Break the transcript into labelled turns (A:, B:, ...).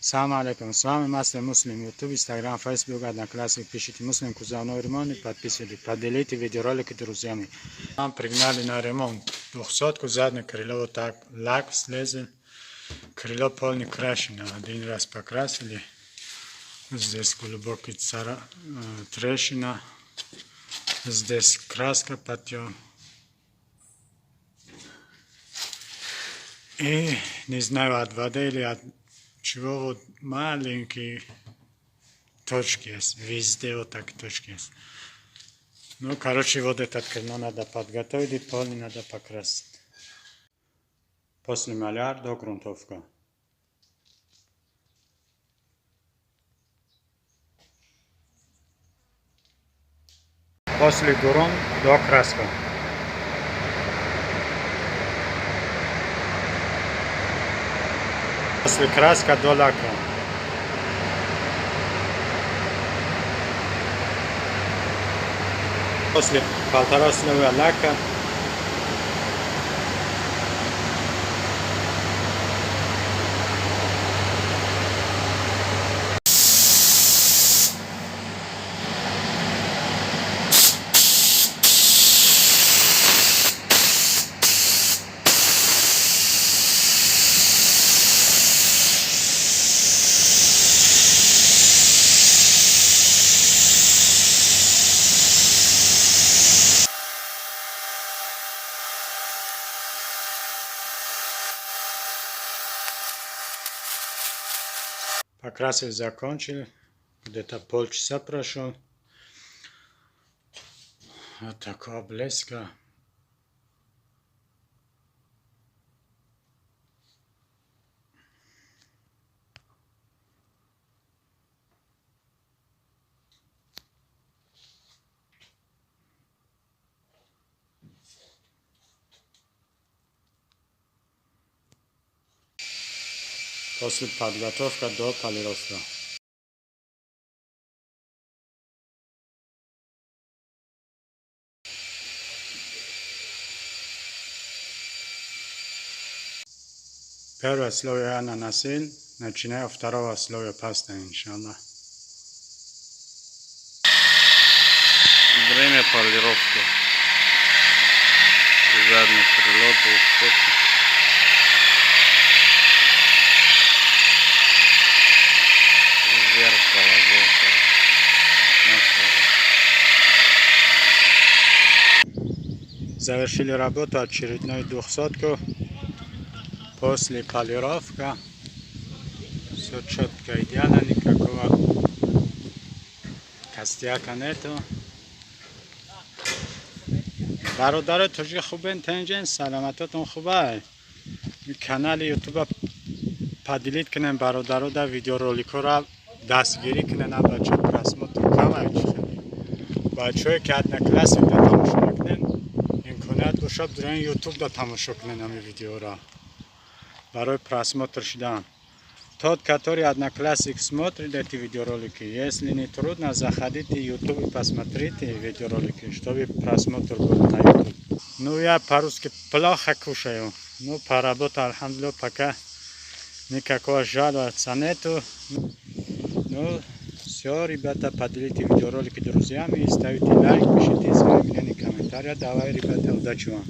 A: Салам алейкум, с вами Мастер Муслим, YouTube, Instagram, Facebook, Одноклассник. Пишите Муслим Кузовной ремонт, подписывайтесь, поделите видеоролики друзьями. Нам пригнали на ремонт 200-ку, заднее крыло вот так, лак слезен, крыло полный крашено, один раз покрасили, здесь глубокий трещина, здесь краска потем. И не знаю, от воды или от чего вот маленькие точки есть, везде вот так точки есть. Ну, короче, вот этот крыло надо подготовить и полный надо покрасить. После маляр до грунтовка. После грунт до краска. После краска до лака. После 1,5 слоя лака. Покрасил, закончил, где-то полчаса прошел. Вот такого блеска. После подготовки до полировки. Первый слой я наносил, начиная второго слоя пасты, иншаллах.
B: Время полировки. Заднее крыло, двухсотка. Зеркало.
A: Завершили работу очередной 200-ку. После полировки. Все четко, идеально, никакого костяка нету. برادر توجی خوبه تنجن سلامتاتون خوبه کانال یوتیوب پادیلیت کنن برادر دا ویدیو رولیکو را دستگیری کنن بچه پرسمت کمه بچه که ادنا کلاس دا تماشا کنن امکانات گوشاب درن یوتیوب دا تماشا کنن امی ویدیو را برای просмотр شدن. Тот, который одноклассник смотрит эти видеоролики, если не трудно, заходите в YouTube и посмотрите видеоролики, чтобы просмотр был на YouTube. Ну, я по-русски плохо кушаю. Ну, поработал, альхамдулилля, пока никакого жаловаться нету. Ну, все, ребята, поделите видеоролики с друзьями, ставите лайк, пишите свои мнения, комментарии. Давай, ребята, удачи вам.